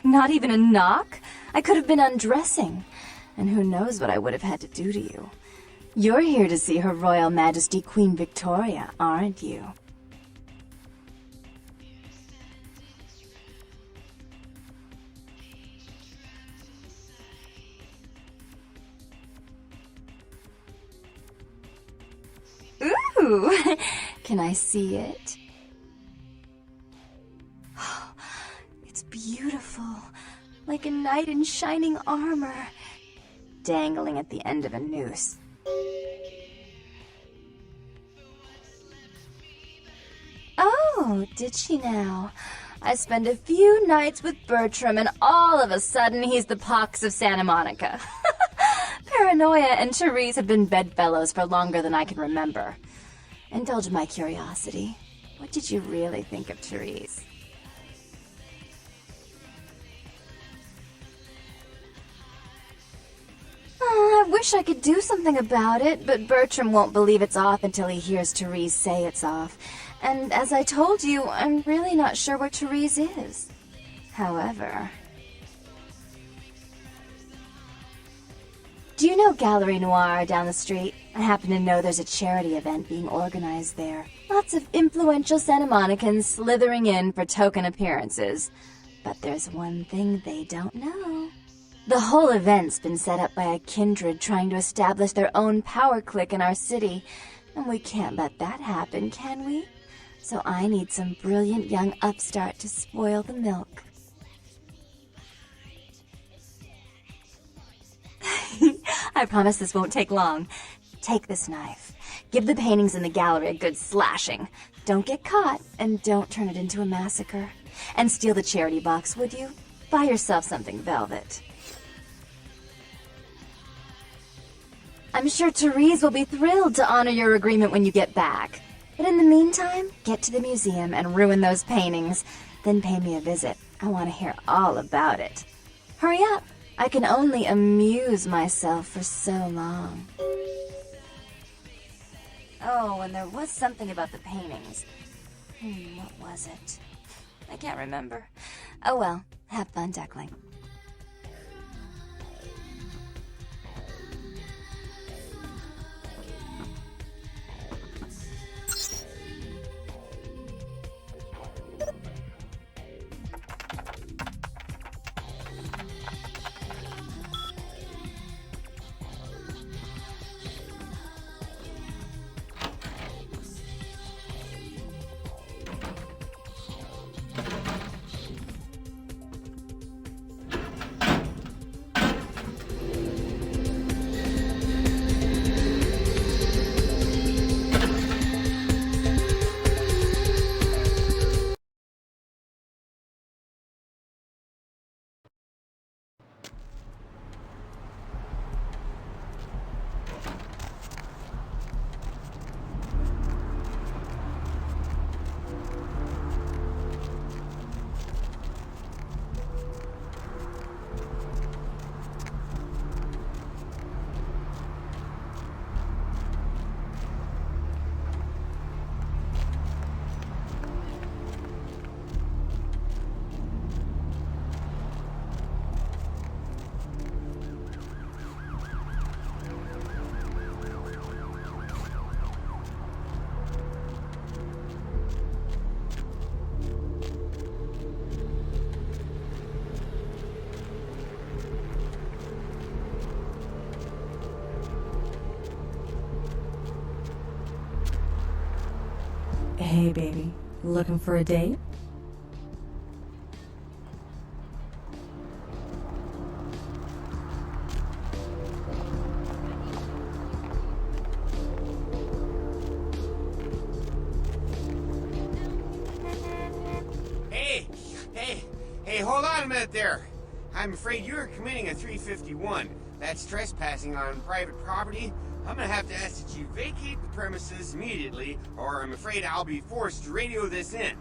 Not even a knock? I could have been undressing. And who knows what I would have had to do to you. You're here to see Her Royal Majesty Queen Victoria, aren't you? Ooh! Can I see it? It's beautiful. Like a knight in shining armor, dangling at the end of a noose. Oh, did she now? I spend a few nights with Bertram and all of a sudden he's the pox of Santa Monica. Paranoia and Therese have been bedfellows for longer than I can remember. Indulge my curiosity. What did you really think of Therese? I wish I could do something about it, but Bertram won't believe it's off until he hears Therese say it's off. And as I told you, I'm really not sure where Therese is. However... Do you know Gallery Noir down the street? I happen to know there's a charity event being organized there. Lots of influential Santa Monicans slithering in for token appearances. But there's one thing they don't know. The whole event's been set up by a kindred trying to establish their own power clique in our city. And we can't let that happen, can we? So I need some brilliant young upstart to spoil the milk. I promise this won't take long. Take this knife. Give the paintings in the gallery a good slashing. Don't get caught, and don't turn it into a massacre. And steal the charity box, would you? Buy yourself something velvet. I'm sure Therese will be thrilled to honor your agreement when you get back. But in the meantime, get to the museum and ruin those paintings. Then pay me a visit. I want to hear all about it. Hurry up. I can only amuse myself for so long. Oh, and there was something about the paintings. What was it? I can't remember. Oh well, have fun, Duckling. Hey, baby. Looking for a date? Hey, hold on a minute there. I'm afraid you're committing a 351. That's trespassing on private property. I'm gonna have to ask that you vacate the premises immediately, or I'm afraid I'll be forced to radio this in.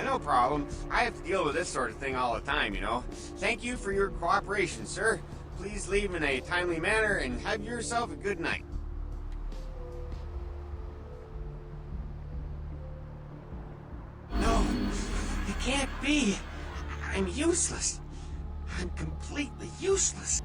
No problem. I have to deal with this sort of thing all the time, you know. Thank you for your cooperation, sir. Please leave in a timely manner and have yourself a good night. can't be. I'm useless. I'm completely useless.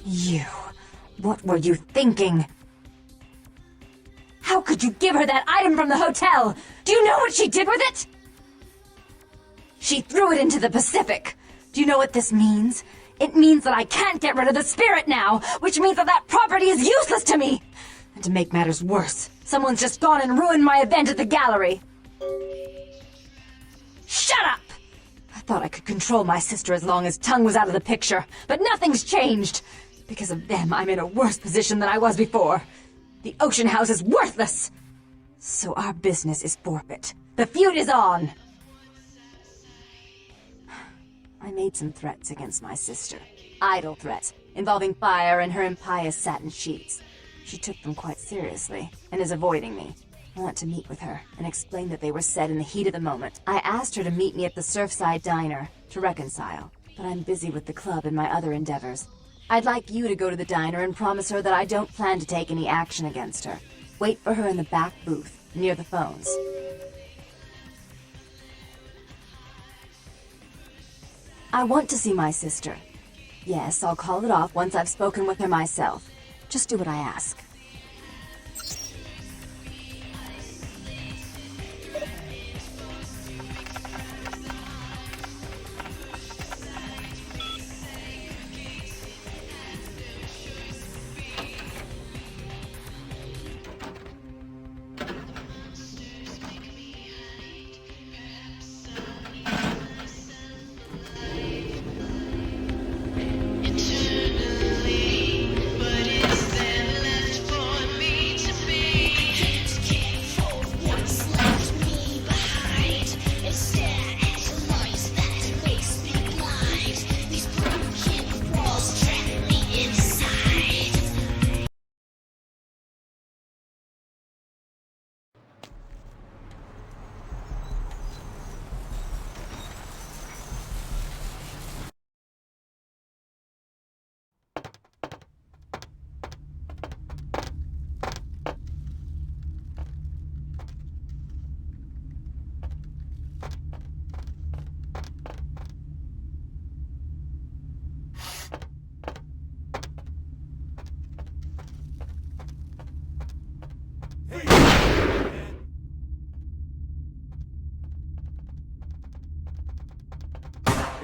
You. What were you thinking? How could you give her that item from the hotel? Do you know what she did with it? She threw it into the Pacific. Do you know what this means? It means that I can't get rid of the spirit now, which means that that property is useless to me. And to make matters worse, someone's just gone and ruined my event at the gallery. Shut up! I thought I could control my sister as long as Tongue was out of the picture, but nothing's changed. Because of them, I'm in a worse position than I was before. The Ocean House is worthless. So our business is forfeit. The feud is on! I made some threats against my sister. Idle threats, involving fire and her impious satin sheets. She took them quite seriously, and is avoiding me. I want to meet with her, and explain that they were said in the heat of the moment. I asked her to meet me at the Surfside Diner, to reconcile, but I'm busy with the club and my other endeavors. I'd like you to go to the diner and promise her that I don't plan to take any action against her. Wait for her in the back booth, near the phones. I want to see my sister. Yes, I'll call it off once I've spoken with her myself. Just do what I ask.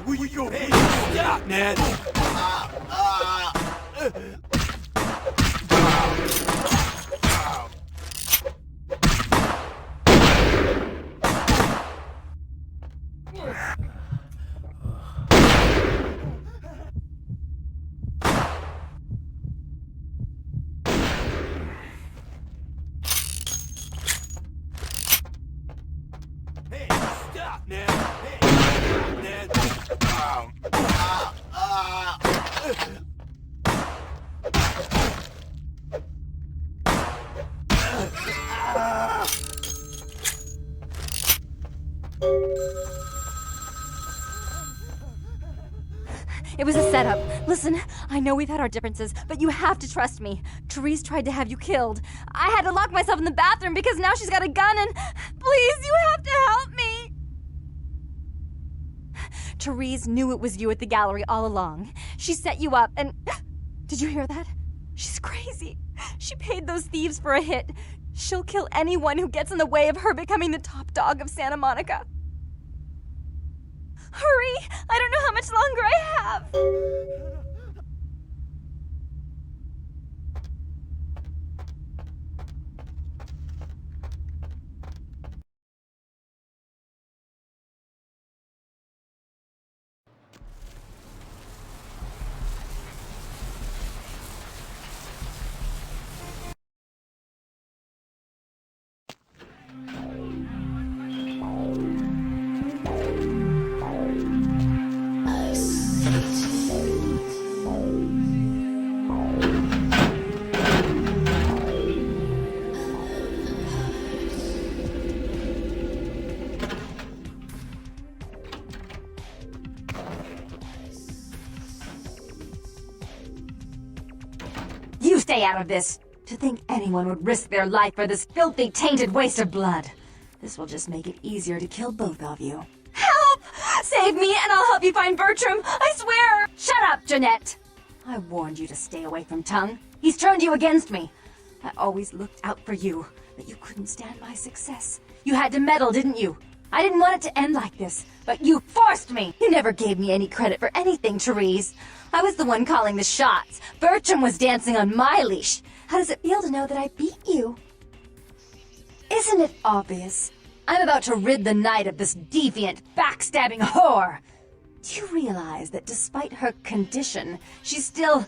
Where you go? Hey, stop, man! Hey, stop, man! Hey, stop, man! It was a setup. Listen, I know we've had our differences, but you have to trust me. Therese tried to have you killed. I had to lock myself in the bathroom because now she's got a gun and... Please, you have to help me! Therese knew it was you at the gallery all along. She set you up and... Did you hear that? She's crazy. She paid those thieves for a hit. She'll kill anyone who gets in the way of her becoming the top dog of Santa Monica. Hurry! I don't know how much longer I have! You stay out of this! To think anyone would risk their life for this filthy, tainted waste of blood. This will just make it easier to kill both of you. Help! Save me and I'll help you find Bertram! I swear! Shut up, Jeanette! I warned you to stay away from Tongue. He's turned you against me. I always looked out for you, but you couldn't stand my success. You had to meddle, didn't you? I didn't want it to end like this, but you forced me! You never gave me any credit for anything, Therese. I was the one calling the shots. Bertram was dancing on my leash. How does it feel to know that I beat you? Isn't it obvious? I'm about to rid the night of this deviant, backstabbing whore. Do you realize that despite her condition, she still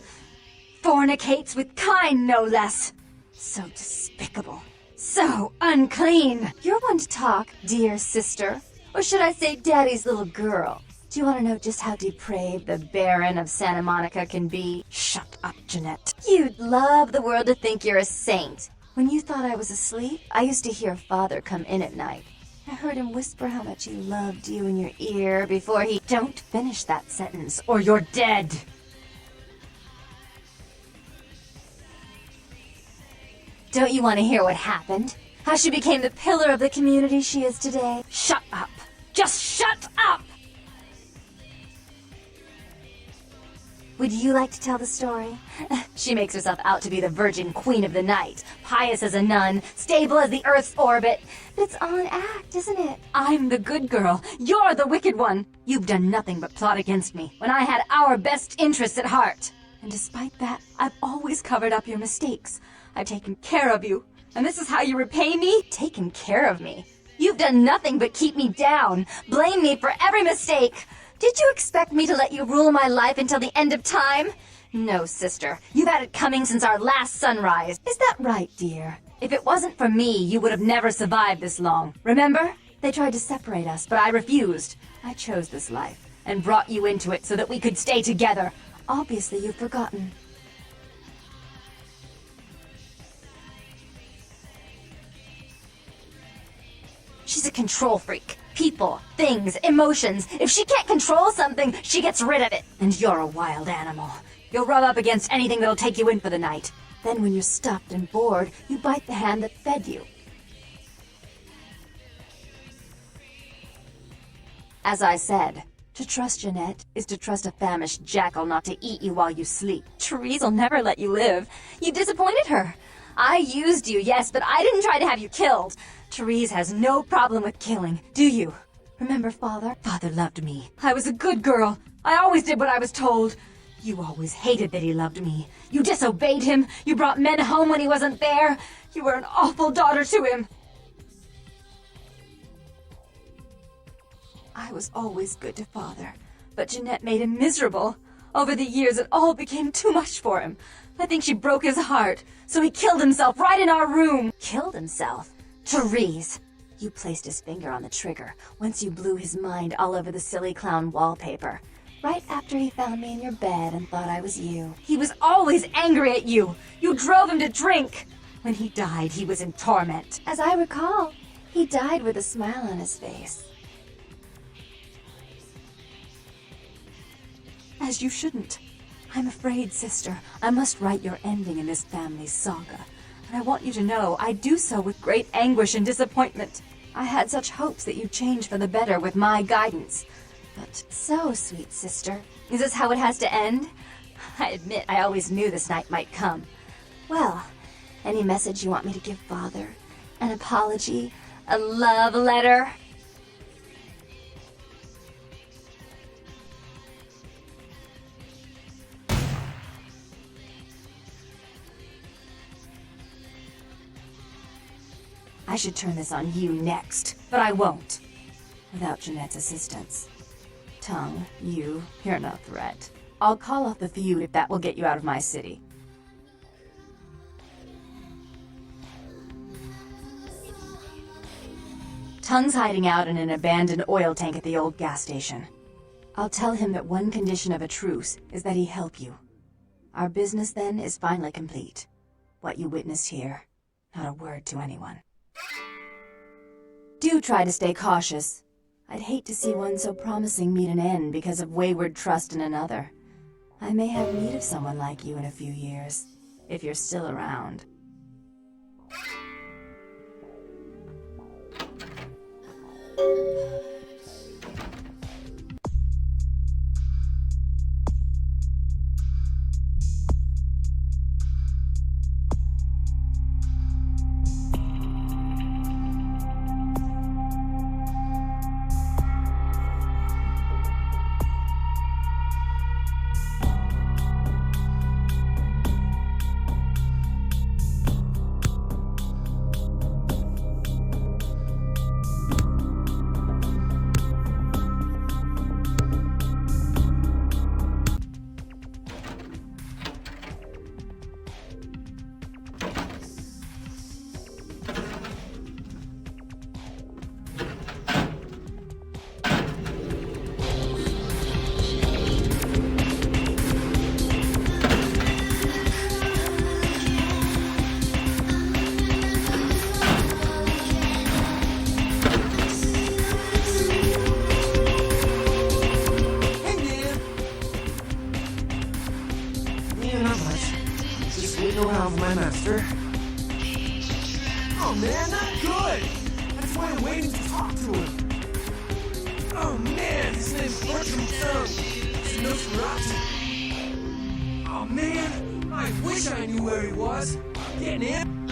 fornicates with kind, no less? So despicable. So unclean! You're one to talk, dear sister. Or should I say daddy's little girl? Do you want to know just how depraved the Baron of Santa Monica can be? Shut up, Jeanette. You'd love the world to think you're a saint. When you thought I was asleep, I used to hear Father come in at night. I heard him whisper how much he loved you in your ear before he... Don't finish that sentence, or you're dead! Don't you want to hear what happened? How she became the pillar of the community she is today? Shut up! Just shut up! Would you like to tell the story? She makes herself out to be the virgin queen of the night, pious as a nun, stable as the Earth's orbit. But it's all an act, isn't it? I'm the good girl. You're the wicked one. You've done nothing but plot against me, when I had our best interests at heart. And despite that, I've always covered up your mistakes. I've taken care of you. And this is how you repay me? Taken care of me? You've done nothing but keep me down, blame me for every mistake. Did you expect me to let you rule my life until the end of time? No, sister. You've had it coming since our last sunrise. Is that right, dear? If it wasn't for me, you would have never survived this long. Remember? They tried to separate us, but I refused. I chose this life, and brought you into it so that we could stay together. Obviously, you've forgotten. She's a control freak. People, things, emotions. If she can't control something, she gets rid of it. And you're a wild animal. You'll rub up against anything that'll take you in for the night. Then when you're stuffed and bored, you bite the hand that fed you. As I said, to trust Jeanette is to trust a famished jackal not to eat you while you sleep. Therese'll never let you live. You disappointed her. I used you, yes, but I didn't try to have you killed. Therese has no problem with killing, do you? Remember Father? Father loved me. I was a good girl. I always did what I was told. You always hated that he loved me. You disobeyed him. You brought men home when he wasn't there. You were an awful daughter to him. I was always good to Father, but Jeanette made him miserable. Over the years, it all became too much for him. I think she broke his heart, so he killed himself right in our room. Killed himself? Therese! You placed his finger on the trigger once you blew his mind all over the silly clown wallpaper. Right after he found me in your bed and thought I was you. He was always angry at you. You drove him to drink. When he died, he was in torment. As I recall, he died with a smile on his face. As you shouldn't. I'm afraid, sister, I must write your ending in this family's saga. And I want you to know I do so with great anguish and disappointment. I had such hopes that you'd change for the better with my guidance. But so, sweet sister, is this how it has to end? I admit I always knew this night might come. Well, any message you want me to give Father? An apology? A love letter? I should turn this on you next, but I won't. Without Jeanette's assistance. Tongue, you're no threat. I'll call off the feud if that will get you out of my city. Tongue's hiding out in an abandoned oil tank at the old gas station. I'll tell him that one condition of a truce is that he help you. Our business then is finally complete. What you witnessed here, not a word to anyone. Do try to stay cautious. I'd hate to see one so promising meet an end because of wayward trust in another. I may have need of someone like you in a few years, if you're still around. Yeah, not much. Just waiting around for my master. Oh man, not good! That's why I'm waiting to talk to him. Oh man, his name's Bertram Stone. He's a Nosferatu. Oh man, I wish I knew where he was. Getting in?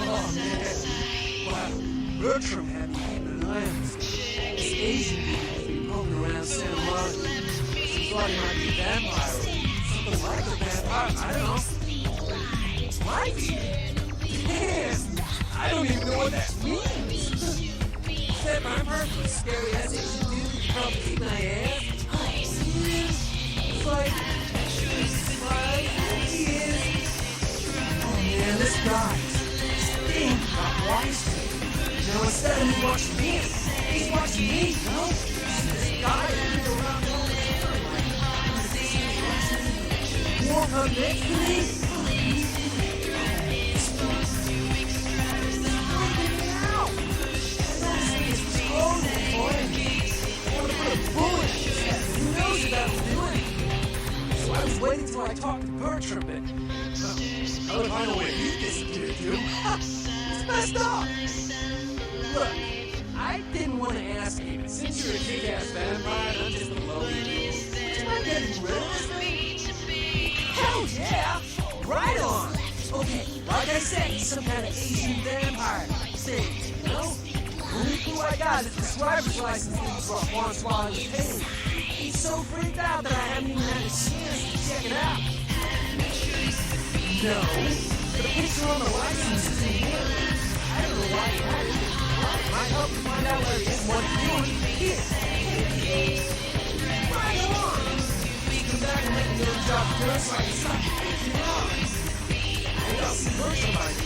Oh man. Wow, Bertram had me keeping an eye on this Asian dude has been poking around Santa Monica. She thought he might be a vampire. Something like a vampire, I don't know. Might be. Man, I don't even know what that means. Except I'm perfectly scary ass Asian dude who can probably keep my ass. It's like, he is. Oh man, this guy stinks got wise to me. Now instead of him watching me, he's watching me, you know? This guy is around all the time. Walk up next to me. I was waiting till I talked to Bertram, but how did I know where he disappeared to? It's messed up! Look, I didn't want to ask you, but since you're a kick-ass vampire and I'm just a lowly dude, would you mind getting rid of this thing? Hell yeah! Right on! Okay, like I said, he's some kind of Asian vampire. Say, you know? The only clue I got is the driver's license that he brought once while I was paying. He's so freaked out that I haven't even had a chance to check it out. No, the picture on the license isn't here. I don't know why he had it. It might help you find out where he is and what he's doing. Here. Right on. Come back and let me know the job first so I can stop you on. Maybe I'll see Bertram by you.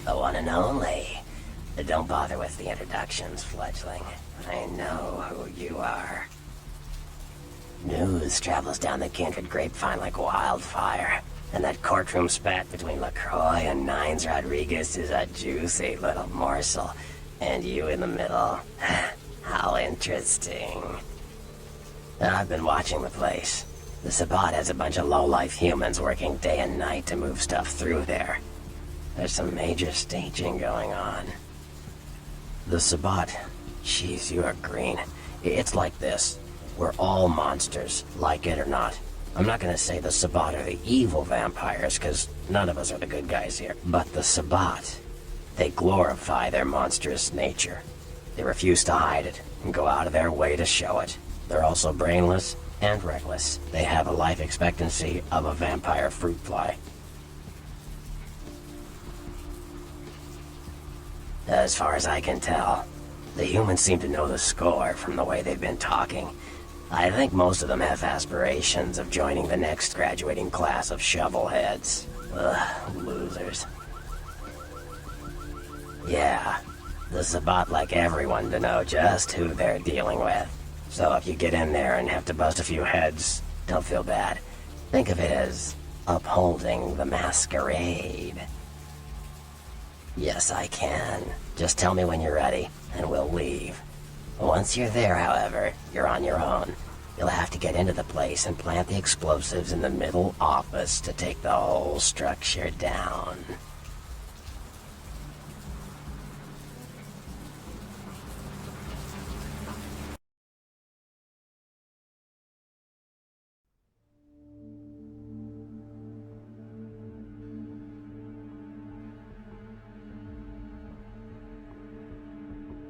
The one and only. Don't bother with the introductions, fledgling. I know who you are. News travels down the kindred grapevine like wildfire, and that courtroom spat between LaCroix and Nines Rodriguez is a juicy little morsel. And you in the middle. How interesting. I've been watching the place. The Sabbat has a bunch of low-life humans working day and night to move stuff through there. There's some major staging going on. The Sabbat. Jeez, you are green. It's like this. We're all monsters, like it or not. I'm not gonna say the Sabbat are the evil vampires, because none of us are the good guys here. But the Sabbat, they glorify their monstrous nature. They refuse to hide it, and go out of their way to show it. They're also brainless and reckless. They have a life expectancy of a vampire fruit fly. As far as I can tell, the humans seem to know the score from the way they've been talking. I think most of them have aspirations of joining the next graduating class of shovelheads. Ugh, losers. Yeah, the Sabbat like everyone to know just who they're dealing with. So if you get in there and have to bust a few heads, don't feel bad. Think of it as upholding the masquerade. Yes, I can. Just tell me when you're ready, and we'll leave. Once you're there, however, you're on your own. You'll have to get into the place and plant the explosives in the middle office to take the whole structure down.